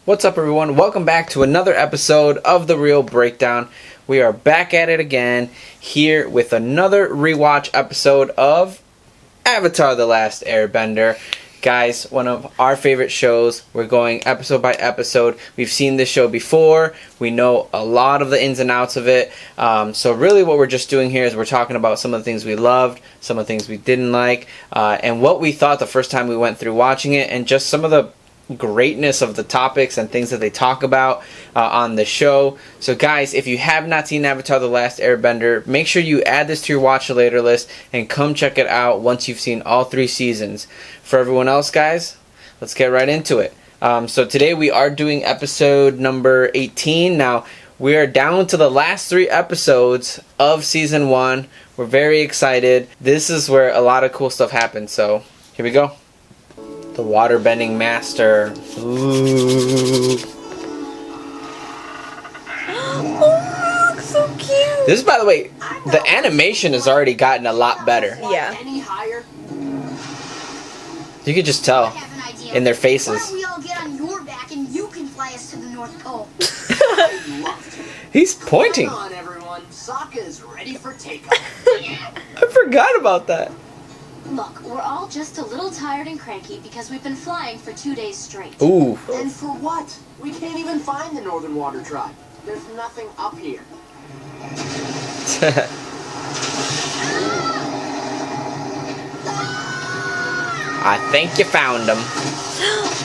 What's up, everyone? Welcome back to another episode of The Real Breakdown. We are back at it again, here with another rewatch episode of Avatar the Last Airbender. Guys, one of our favorite shows. We're going episode by episode. We've seen this show before. We know a lot of the ins and outs of it. So really what we're just doing here is we're talking about some of the things we loved, some of the things we didn't like, and what we thought the first time we went through watching it, and just some of the greatness of the topics and things that they talk about on the show. So guys, if you have not seen Avatar the Last Airbender, make sure you add this to your watch later list and come check it out once you've seen all 3 seasons. For everyone else, guys, let's get right into it. So today we are doing episode number 18. Now we are down to the last 3 episodes of season 1. We're very excited. This is where a lot of cool stuff happens, so here we go. The waterbending master. Ooh. Oh, look, so cute. This is, by the way, the animation has already gotten a lot better. Yeah. You could just tell in their faces. Why don't we all get on your back and you can fly us to the North Pole? He's pointing. Come on, everyone. Sokka is ready for takeoff. I forgot about that. Look, we're all just a little tired and cranky because we've been flying for 2 days straight. Ooh. And for what? We can't even find the Northern Water Tribe. There's nothing up here. I think you found him.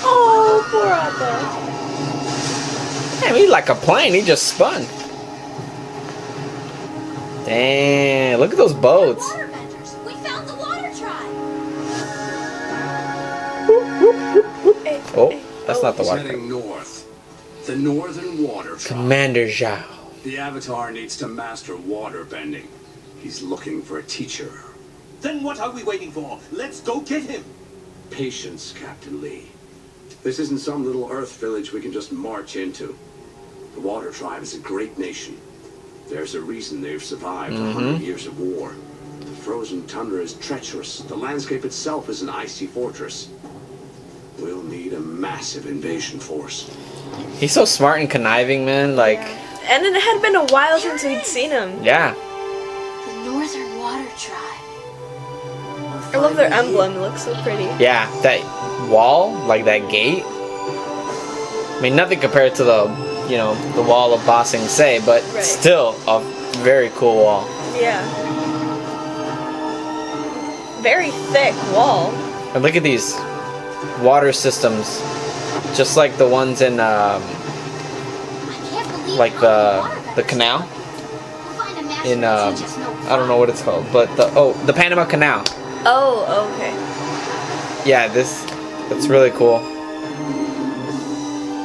Oh, poor Appa. Damn, he's like a plane. He just spun. Damn, look at those boats. Waterbenders, we found the Water Tribe. Oh, that's not the water. Heading north. The Northern Water Tribe. Commander Zhao. The Avatar needs to master water bending. He's looking for a teacher. Then what are we waiting for? Let's go get him! Patience, Captain Lee. This isn't some little Earth village we can just march into. The Water Tribe is a great nation. There's a reason they've survived 100 years of war. The frozen tundra is treacherous. The landscape itself is an icy fortress. We'll need a massive invasion force. He's so smart and conniving, man. Like, And it had been a while since we'd seen him. yeah. The Northern Water Tribe. I love their emblem. It looks so pretty. Yeah, that wall, like that gate. I mean, nothing compared to the, you know, the wall of Ba Sing Se, but Right. still a very cool wall. Yeah. Very thick wall. And look at these water systems, just like the ones in, I can't believe like how many the waterbenders. canal We'll find a master in, to teach us no I don't know what it's called, but the Panama Canal. Oh, okay. Yeah, that's really cool.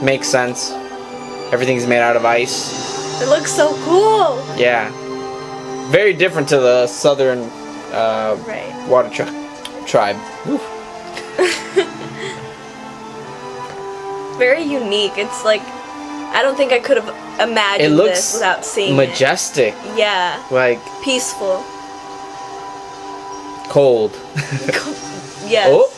Makes sense. Everything's made out of ice. It looks so cool. Yeah. Very different to the southern Right. water tribe. Woo. Very unique. It's like, I don't think I could have It imagined looks this without seeing majestic. it. Yeah. Like Peaceful. cold. Yes. Oh.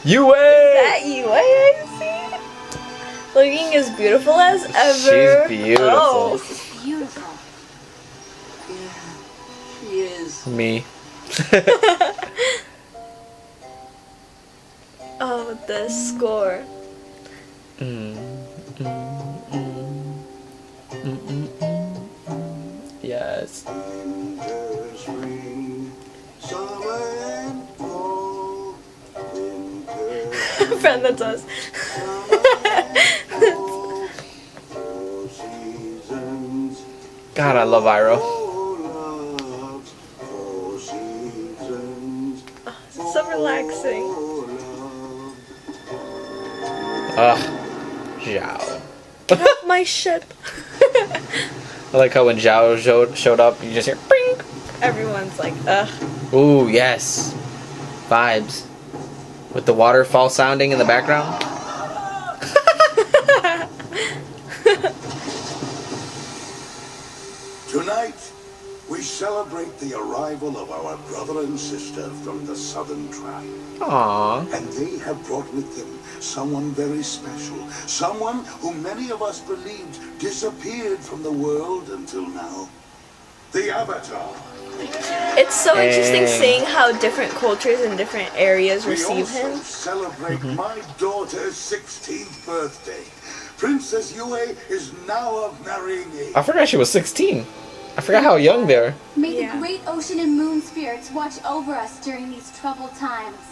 You That wait. you, I see. Looking as beautiful as ever. She's beautiful. Oh. This is beautiful. Yeah, she is. Me. Oh, the score. Yes. Winter, spring, summer and fall. Winter, Friend, that's us. four seasons, God, I love Iroh. four loves, four seasons, It's so relaxing. four love. Zhao. My ship. I like how when Zhao showed up, you just hear bing. Everyone's like, ugh. Ooh, yes. Vibes. With the waterfall sounding in the background. Tonight, we celebrate the arrival of our brother and sister from the southern tribe. Aww. And they have brought with them someone very special. Someone who many of us believed disappeared from the world until now. The Avatar. It's so interesting Dang. seeing how different cultures and different areas We receive also him. celebrate my daughter's 16th birthday. Princess Yue is now of marrying age. I forgot she was 16. I forgot how young they are. May Yeah. the great ocean and moon spirits watch over us during these troubled times.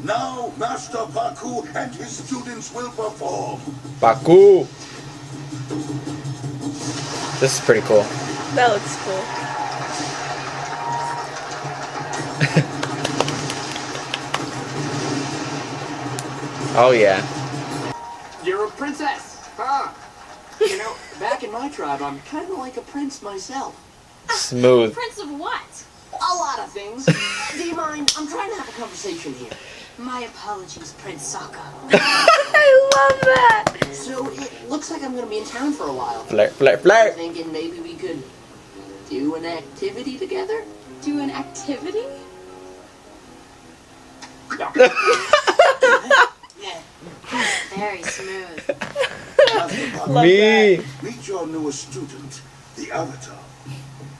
Now, Master Paku and his students will perform. Paku. This is pretty cool. That looks cool. Oh yeah. You're a princess. Huh? You know, back in my tribe, I'm kind of like a prince myself. Smooth. Prince of what? A lot of things. Do you mind? I'm trying to have a conversation here. My apologies, Prince Sokka. I love that. So it looks like I'm going to be in town for a while. Flirt, flirt, I'm flirt. thinking maybe we could do an activity together? Do an activity? Very smooth. Master Paku, Love Me. meet your newest student, the Avatar.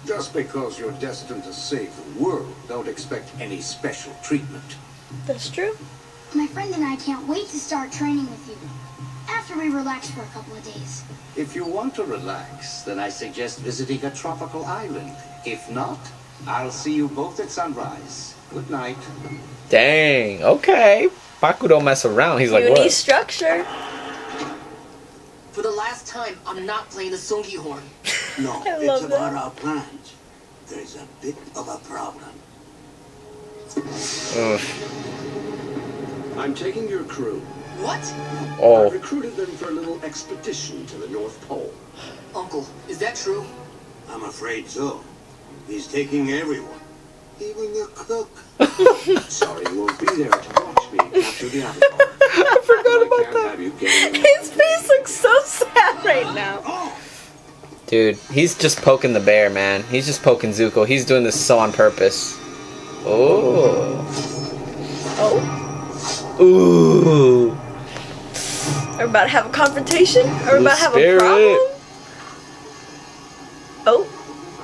Just because you're destined to save the world, don't expect any special treatment. That's true. My friend and I can't wait to start training with you. After we relax for a couple of days. If you want to relax, then I suggest visiting a tropical island. If not, I'll see you both at sunrise. Good night. Dang. Okay. Paku don't mess around. He's like, Uni what? structure. For the last time, I'm not playing the Sungi horn. No, I it's love about that. our plans. There's a bit of a problem. Ugh. I'm taking your crew. What? I Oh. recruited them for a little expedition to the North Pole. Uncle, is that true? I'm afraid so. He's taking everyone, even the cook. Sorry you won't be there to watch me capture the Avatar. I forgot I about can't that. have you getting His face looks so sad right now. Dude, he's just poking the bear, man. He's just poking Zuko. He's doing this so on purpose. Oh. Oh, Ooh. are we about to have a confrontation? Are we about to have Spirit. a problem? Oh,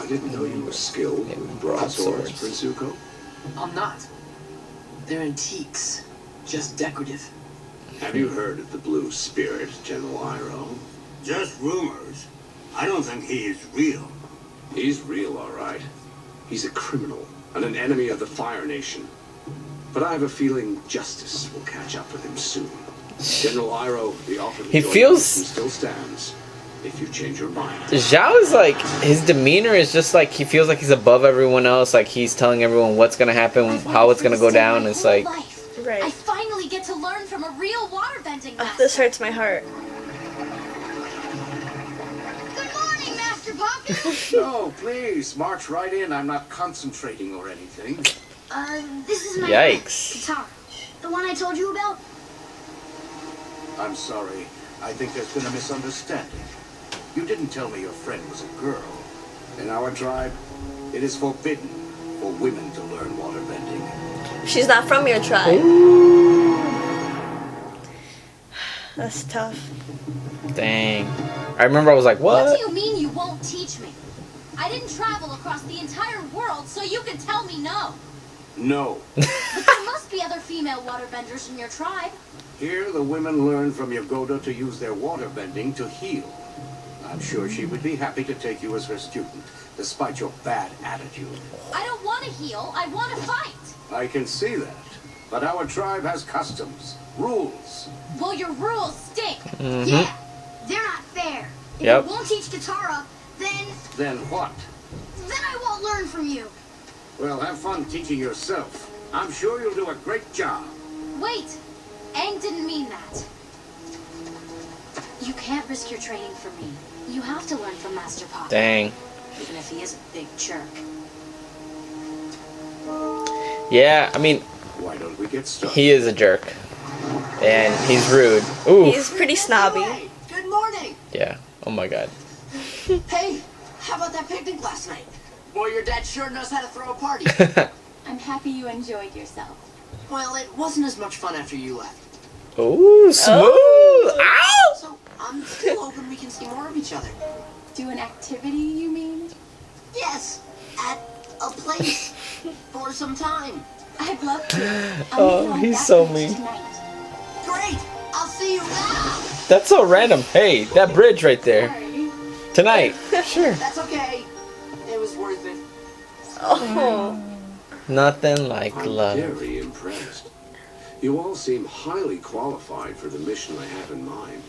I didn't know you were skilled with broadswords, Prince Zuko. I'm not. They're antiques. Just decorative. Have you heard of the Blue Spirit, General Iroh? Just rumors. I don't think he is real. He's real, all right. He's a criminal and an enemy of the Fire Nation. But I have a feeling justice will catch up with him soon. General Iroh, the offer to He join the feels- mission still stands. If you change your mind. Zhao is like, his demeanor is just like, he feels like he's above everyone else. Like, he's telling everyone what's gonna happen, I've how it's wanted gonna go to stay down. my It's whole like, life. right. I finally get to learn from a real waterbending Oh, master. this hurts my heart. Good morning, Master Paku. No, please, march right in. I'm not concentrating or anything. This is my Yikes. guitar. The one I told you about? I'm sorry. I think there's been a misunderstanding. You didn't tell me your friend was a girl. In our tribe, it is forbidden for women to learn waterbending. She's not from your tribe. That's tough. dang. I remember I was like, What what? do you mean you won't teach me? I didn't travel across the entire world so you can tell me no. No. But there must be other female waterbenders in your tribe. Here, the women learn from Yagoda to use their waterbending to heal. I'm sure she would be happy to take you as her student, despite your bad attitude. I don't want to heal, I want to fight. I can see that. But our tribe has customs, rules. Well, your rules stink. Yeah, they're not fair. If Yep. you won't teach Katara, then Then what? I won't learn from you. Well, have fun teaching yourself. I'm sure you'll do a great job. Wait, Aang didn't mean that. You can't risk your training for me. You have to learn from Master Paku. Dang. Even if he is a big jerk. Yeah, I mean, Why don't we get started? he is a jerk. And he's rude. Ooh. He's pretty snobby. Hey, good morning. Yeah. Oh my god. Hey, how about that picnic last night? Boy, your dad sure knows how to throw a party. I'm happy you enjoyed yourself. Well, it wasn't as much fun after you left. Ooh, smooth! Ow! So I'm still hoping we can see more of each other. Do an activity, you mean? Yes, at a place for some time. I'd love to. Oh, he's so mean. Tonight. Great! I'll see you now! That's so random. Hey, that bridge right there. Sorry. Tonight. Sure. That's okay. It was worth it. Oh. Nothing like I'm love. very impressed. You all seem highly qualified for the mission I have in mind.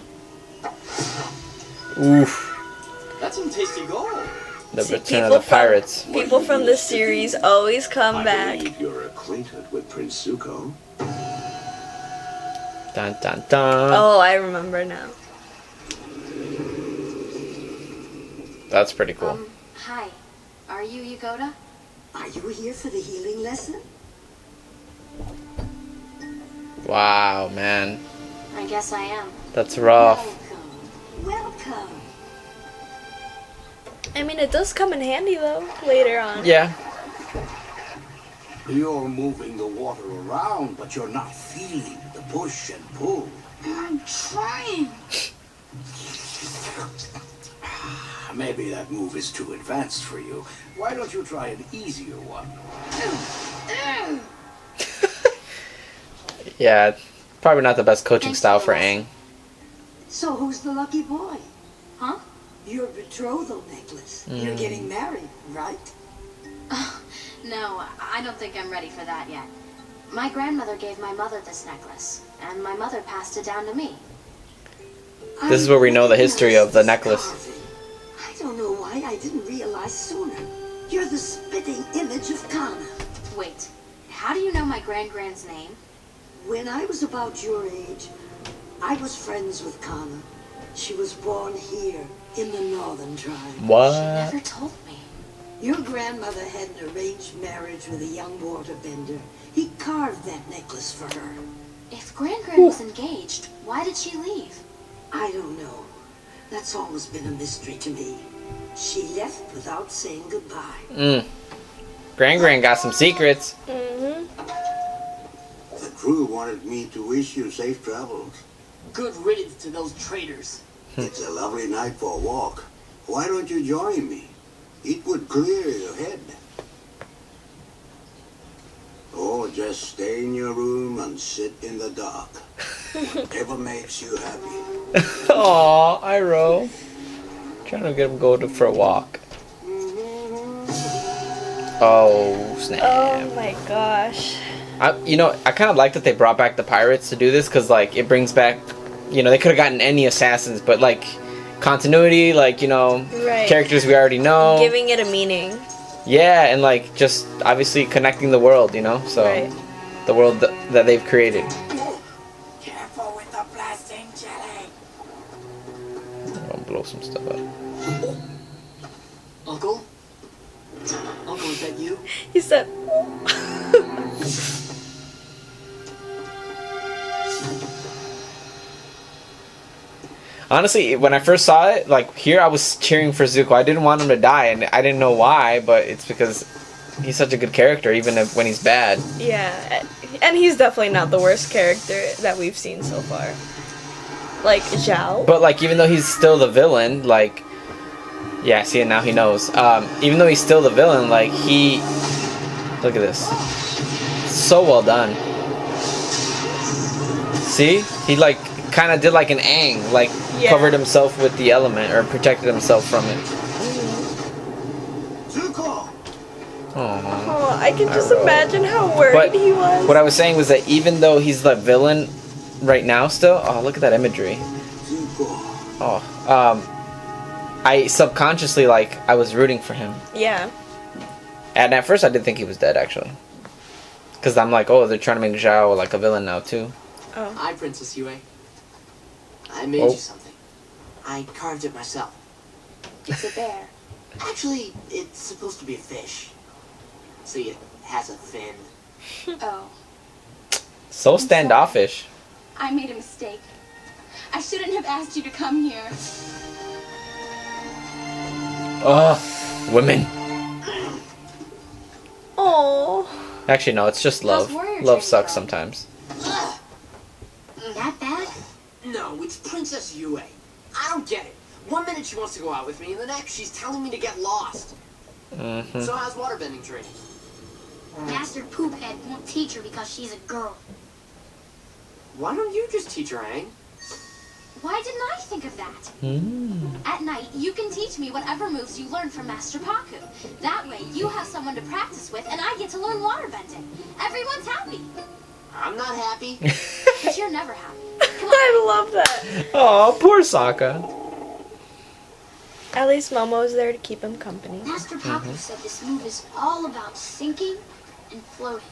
Oof. That's some tasty gold. The See, return of the pirates. People from this series always come I back. believe you're acquainted with Prince Zuko. Dun dun dun. Oh, I remember now. That's pretty cool. Hi. Are you Yugoda? Are you here for the healing lesson? Wow, man. I guess I am. That's rough. Welcome. I mean, it does come in handy though later on. Yeah. You're moving the water around, but you're not feeling the push and pull. I'm trying. Maybe that move is too advanced for you. Why don't you try an easier one? Yeah. Probably not the best coaching Thanks style for for the Aang. So who's the lucky boy? Huh? Your betrothal necklace. You're getting married, right? No, I don't think I'm ready for that yet. My grandmother gave my mother this necklace, and my mother passed it down to me. This is where we know the history of the necklace. I don't know why I didn't realize sooner. You're the spitting image of Kana. Wait, how do you know my grand-grand's name? When I was about your age, I was friends with Kana. She was born here in the northern tribe. What? She never told me. Your grandmother had an arranged marriage with a young waterbender. He carved that necklace for her. If Grand-Grand was engaged, why did she leave? I don't know. That's always been a mystery to me. She left without saying goodbye. Gran got some secrets. Mm-hmm. The crew wanted me to wish you safe travels. Good riddance to those traitors. It's a lovely night for a walk. Why don't you join me? It would clear your head. Or just stay in your room and sit in the dark. Whatever makes you happy. Aw, Iroh. Trying to get him go for a walk. Oh, snap. Oh my gosh. I kind of like that they brought back the pirates to do this, because, like, it brings back, they could have gotten any assassins, but, like, continuity, like, Right. characters we already know. Giving it a meaning. Yeah, and, like, just obviously connecting the world, so Right. the world that they've created. Careful with the blasting jelly. I'll blow some stuff up. Uncle? Uncle, is that you? He said, Honestly, when I first saw it, like, here I was cheering for Zuko. I didn't want him to die, and I didn't know why, but it's because he's such a good character, even when he's bad. yeah. And he's definitely not the worst character that we've seen so far. Like, Zhao. But, like, even though he's still the villain, like... Yeah, see it now, he knows. Even though he's still the villain, like, he... Look at this. So well done. See? He, like, kind of did like an Aang. Like, Yeah. covered himself with the element, or protected himself from it. Zuko! Aww. Oh, I can just Iroh. imagine how worried But he was. what I was saying was that even though he's the villain right now still... Oh, look at that imagery. Zuko. Oh, I subconsciously, like, I was rooting for him. Yeah. And at first I did think he was dead, actually. Because I'm like, oh, they're trying to make Zhao, like, a villain now, too. Oh. Hi, Princess Yue. I made Oh. you something. I carved it myself. It's a bear. Actually, it's supposed to be a fish. See, it has a fin. Oh, So standoffish. I made a mistake. I shouldn't have asked you to come here. Ugh, women. Actually, no, it's just love. How's warrior Love training sucks going? sometimes. Ugh. That bad? No, it's Princess Yue. I don't get it. One minute she wants to go out with me, and the next she's telling me to get lost. So how's waterbending training? Master Poophead won't teach her because she's a girl. Why don't you just teach her, Aang? Why didn't I think of that? At night, you can teach me whatever moves you learned from Master Paku. That way, you have someone to practice with, and I get to learn waterbending. Everyone's happy. I'm not happy. But you're never happy. I love that. Oh, poor Sokka. At least Momo's there to keep him company. Master Paku said this move is all about sinking and floating.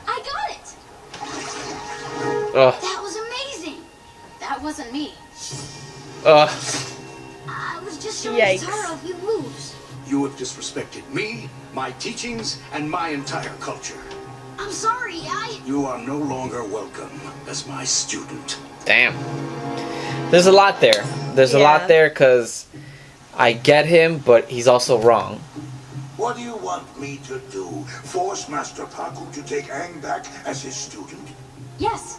I got it! Ugh. That was amazing! That wasn't me. Ugh. I was just showing Yikes. Taro a few moves. You have disrespected me, my teachings, and my entire culture. I'm sorry, You are no longer welcome as my student. Damn. There's a lot there. There's a Yeah. lot there because I get him, but he's also wrong. What do you want me to do? Force Master Paku to take Aang back as his student? Yes.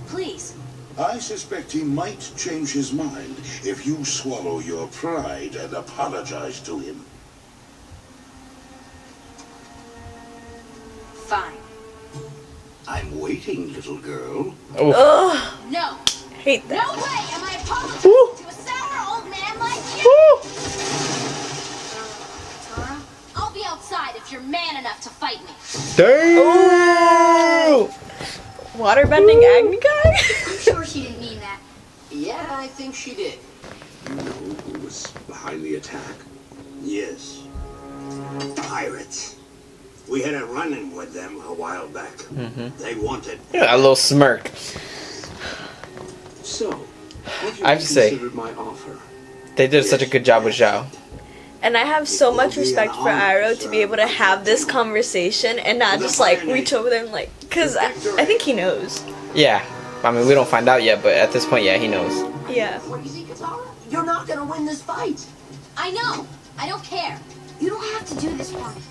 Please. I suspect he might change his mind if you swallow your pride and apologize to him. Fine. I'm waiting, little girl. Oh, Ugh, No. hate No that. way am I apologizing to a sour old man like you! Tara, I'll be outside if you're man enough to fight me. damn! Waterbending Agni guy? I'm sure she didn't mean that. Yeah, I think she did. You know who was behind the attack? Yes. Pirates. We had a run-in with them a while back. They wanted... Yeah, a little smirk. So, have you I have to say- considered my offer? They did such a good job with Zhao. And I have so much respect for Iroh to be able to have this conversation and not just like reach over there and like, cause I think he knows. Yeah. I mean, we don't find out yet, but at this point, yeah, he knows. Yeah. What do you think, Katara? You're not gonna win this fight. I know. I don't care. You don't have to do this for me.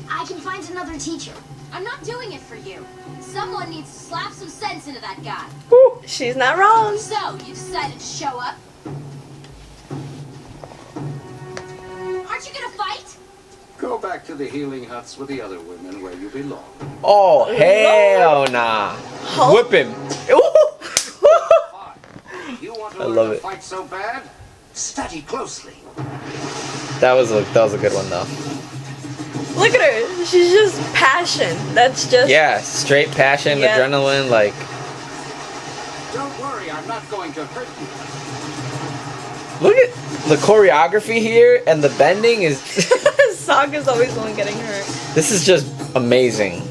I can find another teacher. I'm not doing it for you. Someone needs to slap some sense into that guy. She's not wrong. So, you decided to show up? Aren't you gonna fight? Go back to the healing huts with the other women where you belong. Oh, hell nah. Whip him. Fine. You want to I learn love to it. fight so bad? Study closely. That was a good one, though. Look at her. She's just passion. That's just. Yeah, straight passion, Yeah. adrenaline, like... Don't worry, I'm not going to hurt you. Look at the choreography here, and the bending is... Sokka's always the one getting hurt. This is just amazing.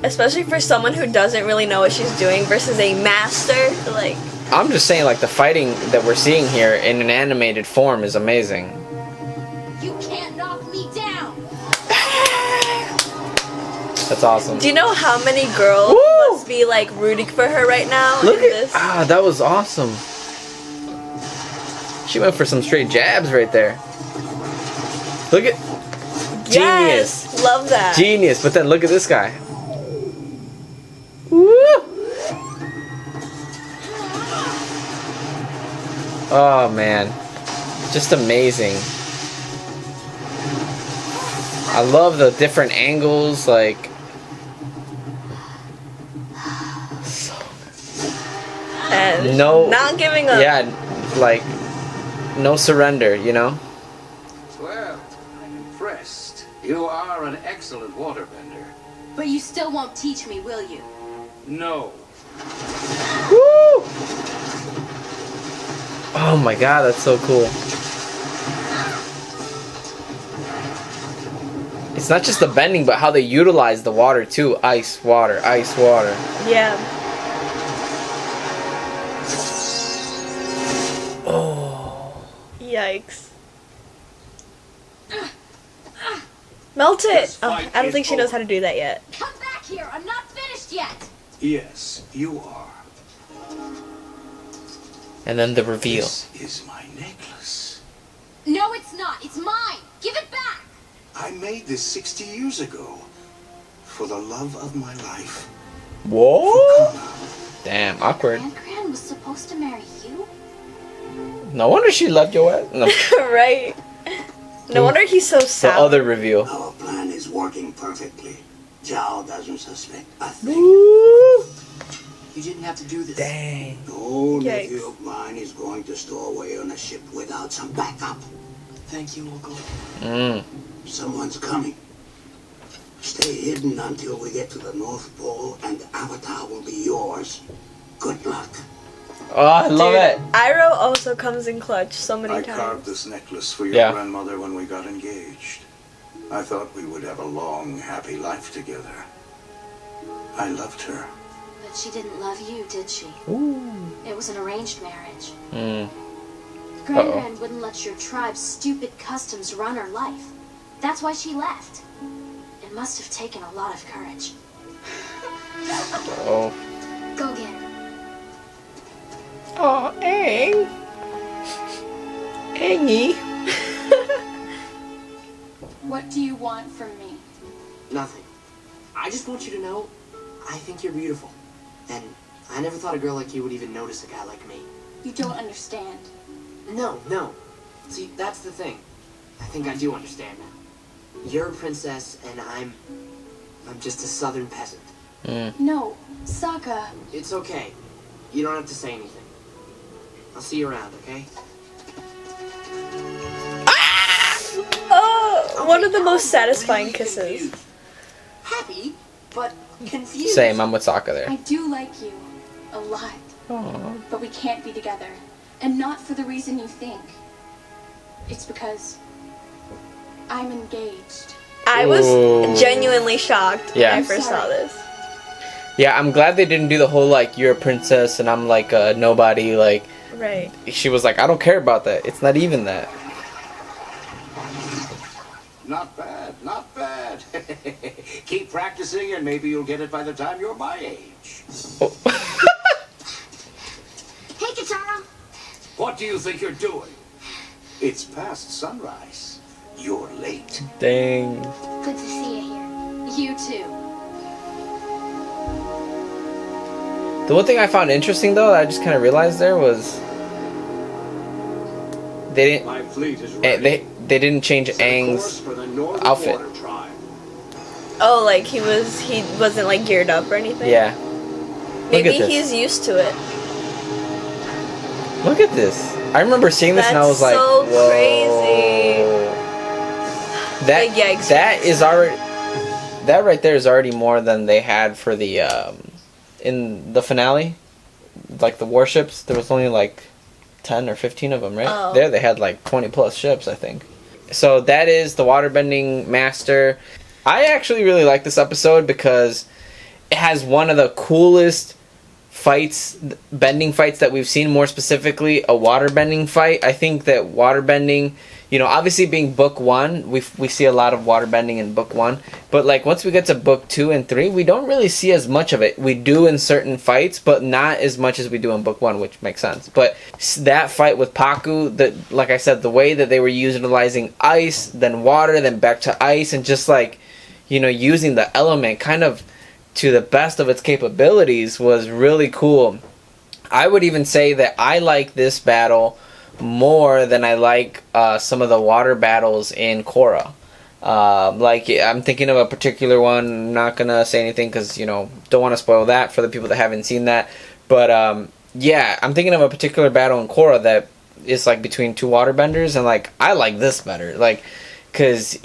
Especially for someone who doesn't really know what she's doing versus a master. Like, I'm just saying, like, the fighting that we're seeing here in an animated form is amazing. You can't knock me down. That's awesome. do you know how many girls Woo! must be like rooting for her right now? Look in at... this? Ah, that was awesome. She went for some straight jabs right there. Look at... Genius. Yes, love that. Genius. But then look at this guy. Woo! Oh, man. Just amazing. I love the different angles, like... And No... not giving up. Yeah, like... No surrender, you know? Well, I'm impressed. You are an excellent waterbender. But you still won't teach me, will you? No. Woo! Oh my god, that's so cool. It's not just the bending, but how they utilize the water too. Ice, water, ice, water. Yeah. Oh. Yikes. Melt it! Oh, I don't think she knows how to do that yet. Come back here. I'm not finished yet. Yes, you are. And then the reveal. This is my necklace. No, it's not. It's mine. Give it back. I made this 60 years ago. For the love of my life. Whoa! Damn, awkward. Gran was supposed to marry you? No wonder she loved your ass. No. Right. No wonder he's so The sad. other reveal. Our plan is working perfectly. Zhao doesn't suspect a thing. Woo! You didn't have to do this. Dang. No Yikes. nephew of mine is going to stow away on a ship without some backup. Thank you, Uncle. Someone's coming. Stay hidden until we get to the North Pole, and the Avatar will be yours. Good luck. Oh, I love it. Iroh also comes in clutch so many I times. carved this necklace for your Yeah. grandmother when we got engaged. I thought we would have a long, happy life together. I loved her. But she didn't love you, did she? It was an arranged marriage. Gran wouldn't let your tribe's stupid customs run her life. That's why she left. It must have taken a lot of courage. Oh. Go get her. Oh, Aang. Angie. What do you want from me? Nothing. I just want you to know, I think you're beautiful. And I never thought a girl like you would even notice a guy like me. You don't understand. No. See, that's the thing. I think I do understand now. You're a princess, and I'm just a southern peasant. No, Sokka. It's okay. You don't have to say anything. I'll see you around, okay? Oh, one of the most satisfying kisses. Happy, but confused. Same, I'm with Sokka there. I do like you. A lot. But we can't be together. And not for the reason you think. It's because I'm engaged. I was Ooh. genuinely shocked Yeah. when I first saw this. Yeah, I'm glad they didn't do the whole, like, you're a princess and I'm, like, a nobody, like... Right. She was like, I don't care about that. It's not even that. Not bad, not bad. Keep practicing and maybe you'll get it by the time you're my age. Oh. Hey, Katara. What do you think you're doing? It's past sunrise. You're late. Dang. Good to see you here. You too. The one thing I found interesting, though, that I just kind of realized there was... They didn't... My fleet is ready. They didn't change Set a course Aang's for the Northern outfit. Water Tribe. Oh, like he wasn't like geared up or anything? Yeah. Maybe Look at this. he's used to it. Look at this. I remember seeing this and I was like, so whoa. crazy. That, Big yikes. that is already... That right there is already more than they had for the, in the finale. Like the warships, there was only like 10 or 15 of them, right? Oh. There they had like 20 plus ships, I think. So that is the waterbending master. I actually really like this episode because it has one of the coolest fights, bending fights that we've seen, more specifically a waterbending fight. I think that waterbending, you know, obviously being book one, we see a lot of waterbending in book one, but like once we get to book 2 and 3, we don't really see as much of it. We do in certain fights, but not as much as we do in book 1, which makes sense. But that fight with Paku, like I said, the way that they were utilizing ice, then water, then back to ice, and just like, you know, using the element kind of to the best of its capabilities was really cool. I would even say that I like this battle more than I like some of the water battles in Korra. Like, I'm thinking of a particular one. I'm not gonna say anything because, you know, don't want to spoil that for the people that haven't seen that. But yeah, I'm thinking of a particular battle in Korra that is like between two waterbenders, and like I like this better, like, because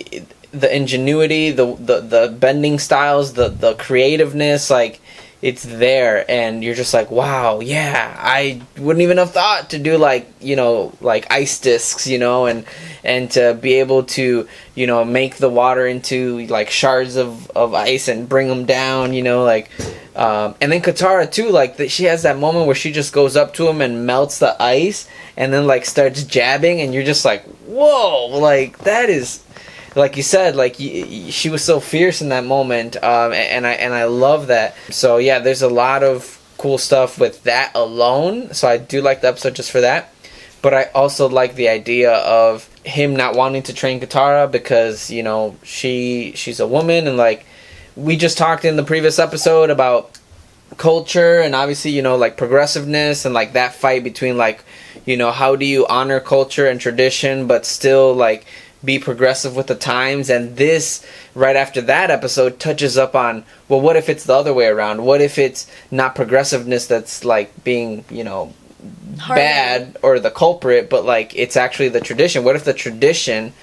the ingenuity, the bending styles, the creativeness, like, it's there, and you're just like, wow, yeah, I wouldn't even have thought to do, like, you know, like ice discs, you know, and to be able to, you know, make the water into like shards of ice and bring them down, you know, like, and then Katara too, like, she has that moment where she just goes up to him and melts the ice and then like starts jabbing, and you're just like, whoa, like, that is, like you said, like, she was so fierce in that moment, and I love that. So yeah, there's a lot of cool stuff with that alone. So I do like the episode just for that. But I also like the idea of him not wanting to train Katara because, you know, she's a woman, and like we just talked in the previous episode about culture and obviously, you know, like progressiveness and like that fight between like, you know, how do you honor culture and tradition but still like be progressive with the times. And this right after that episode touches up on, well, what if it's the other way around? What if it's not progressiveness that's like being, you know, bad or the culprit, but like it's actually the tradition? What if the tradition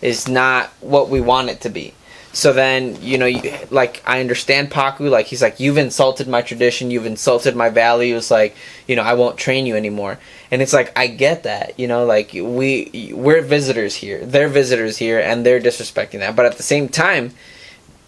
is not what we want it to be? So then, you know, like, I understand Paku, like, he's like, you've insulted my tradition, you've insulted my values, like, you know, I won't train you anymore. And it's like, I get that, you know, like, we're visitors here, they're visitors here, and they're disrespecting that. But at the same time,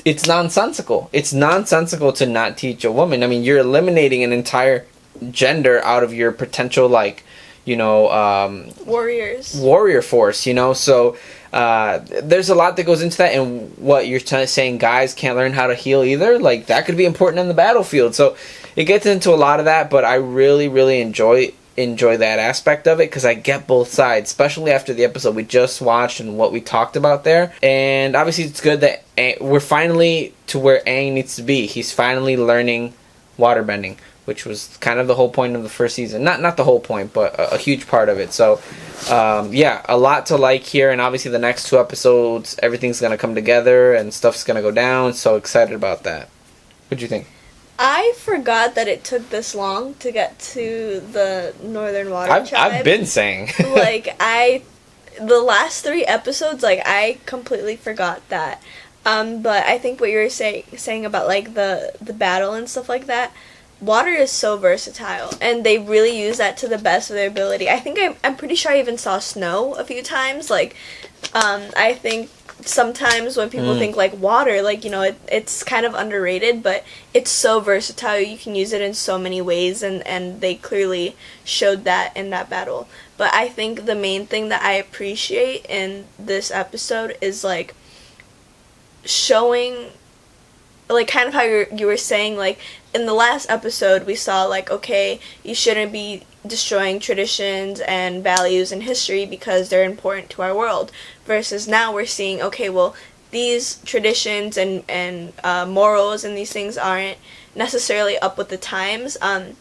it's nonsensical. It's nonsensical to not teach a woman. I mean, you're eliminating an entire gender out of your potential, like, you know, warrior force, you know. So there's a lot that goes into that. And what you're saying, guys can't learn how to heal either, like that could be important in the battlefield. So it gets into a lot of that, but I really enjoy that aspect of it because I get both sides, especially after the episode we just watched and what we talked about there. And obviously it's good that we're finally to where Aang needs to be. He's finally learning waterbending, which was kind of the whole point of the first season. Not the whole point, but a huge part of it. So, yeah, a lot to like here. And obviously the next 2 episodes, everything's going to come together and stuff's going to go down. So excited about that. What'd you think? I forgot that it took this long to get to the Northern Water Tribe. I've been saying. Like, the last 3 episodes, like, I completely forgot that. But I think what you were saying about, like, the battle and stuff like that, water is so versatile, and they really use that to the best of their ability. I think I'm pretty sure I even saw snow a few times. Like, I think sometimes when people think like water, like, you know, it's kind of underrated, but it's so versatile. You can use it in so many ways, and they clearly showed that in that battle. But I think the main thing that I appreciate in this episode is like showing, like, kind of how you were saying, like, in the last episode, we saw, like, okay, you shouldn't be destroying traditions and values and history because they're important to our world. Versus now we're seeing, okay, well, these traditions and morals and these things aren't necessarily up with the times. And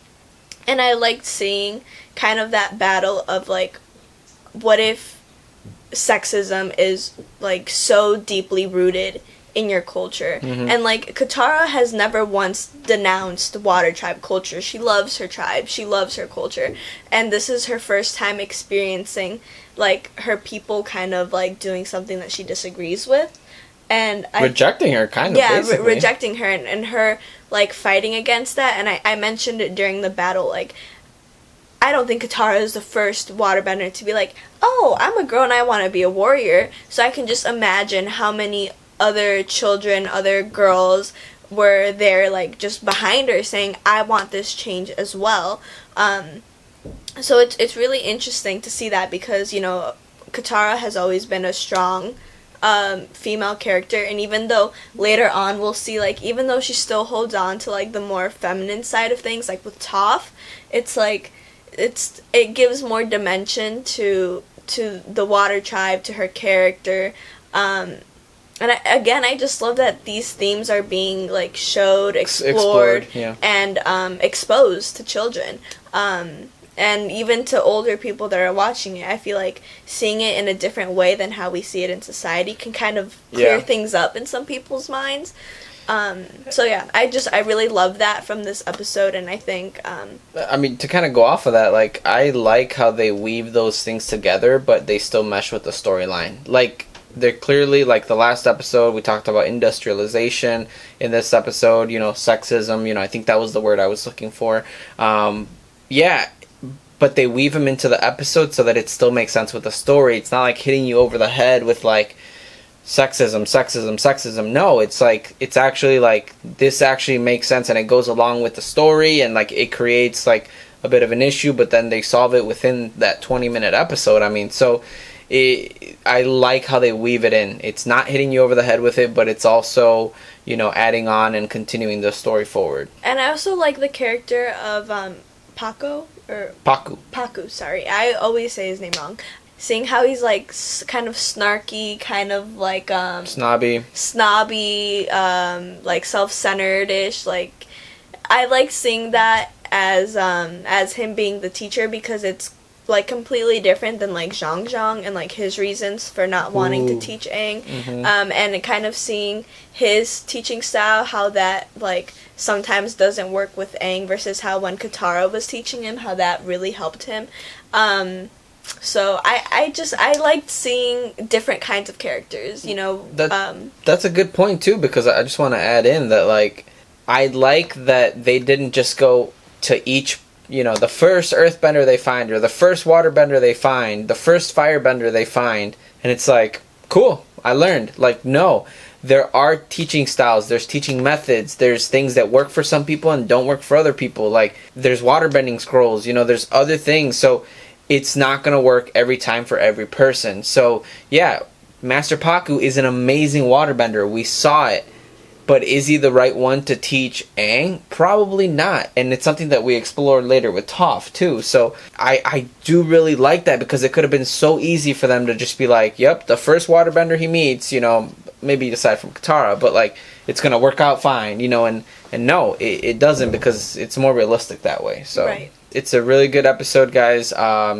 I liked seeing kind of that battle of, like, what if sexism is, like, so deeply rooted in your culture. And like Katara has never once denounced Water Tribe culture. She loves her tribe, she loves her culture, and this is her first time experiencing like her people kind of like doing something that she disagrees with, and rejecting her kind of, yeah, basically. Rejecting her and her like fighting against that. And I mentioned it during the battle, like, I don't think Katara is the first waterbender to be like, oh, I'm a girl and I want to be a warrior. So I can just imagine how many other children, other girls were there, like, just behind her saying, I want this change as well. So it's really interesting to see that because, you know, Katara has always been a strong female character, and even though later on we'll see, like, even though she still holds on to, like, the more feminine side of things, like with Toph, it's like, it gives more dimension to the Water Tribe, to her character, and I just love that these themes are being, like, showed, explored yeah. And exposed to children. And even to older people that are watching it. I feel like seeing it in a different way than how we see it in society can kind of clear things up in some people's minds. So yeah, I really love that from this episode, and I think I mean, to kind of go off of that, like, I like how they weave those things together, but they still mesh with the storyline. Like, they're clearly, like, the last episode we talked about industrialization. In this episode, you know, sexism, you know, I think that was the word I was looking for. Yeah, but they weave them into the episode so that it still makes sense with the story. It's not like hitting you over the head with, like, sexism. No, it's like, it's actually like, this actually makes sense and it goes along with the story, and like it creates like a bit of an issue, but then they solve it within that 20-minute episode. I mean, so I like how they weave it in. It's not hitting you over the head with it, but it's also, you know, adding on and continuing the story forward. And I also like the character of Paku, sorry, I always say his name wrong. seeing how he's like kind of snarky, kind of like snobby, like self-centered-ish. Like I like seeing that as him being the teacher, because it's like completely different than like Zhang and like his reasons for not wanting to teach Aang. And kind of seeing his teaching style, how that like sometimes doesn't work with Aang, versus how when Katara was teaching him, how that really helped him. So I liked seeing different kinds of characters, you know. That's a good point too, because I just want to add in that like I like that they didn't just go to each, you know, the first earthbender they find, or the first waterbender they find, the first firebender they find, and it's like, cool, I learned. Like, no, there are teaching styles, there's teaching methods, there's things that work for some people and don't work for other people. Like, there's waterbending scrolls, you know, there's other things. So it's not going to work every time for every person. So, yeah, Master Paku is an amazing waterbender. We saw it. But is he the right one to teach Aang? Probably not. And it's something that we explore later with Toph, too. So I do really like that, because it could have been so easy for them to just be like, yep, the first waterbender he meets, you know, maybe aside from Katara, but like, it's going to work out fine, you know, and no, it doesn't, because it's more realistic that way. So right. It's a really good episode, guys.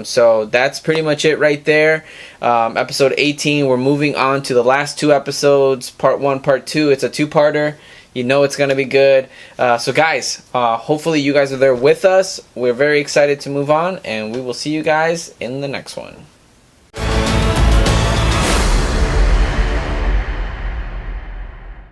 So that's pretty much it right there. Episode 18, we're moving on to the last two episodes, part 1, part 2. It's a two-parter. You know it's going to be good. So guys, hopefully you guys are there with us. We're very excited to move on, and we will see you guys in the next one.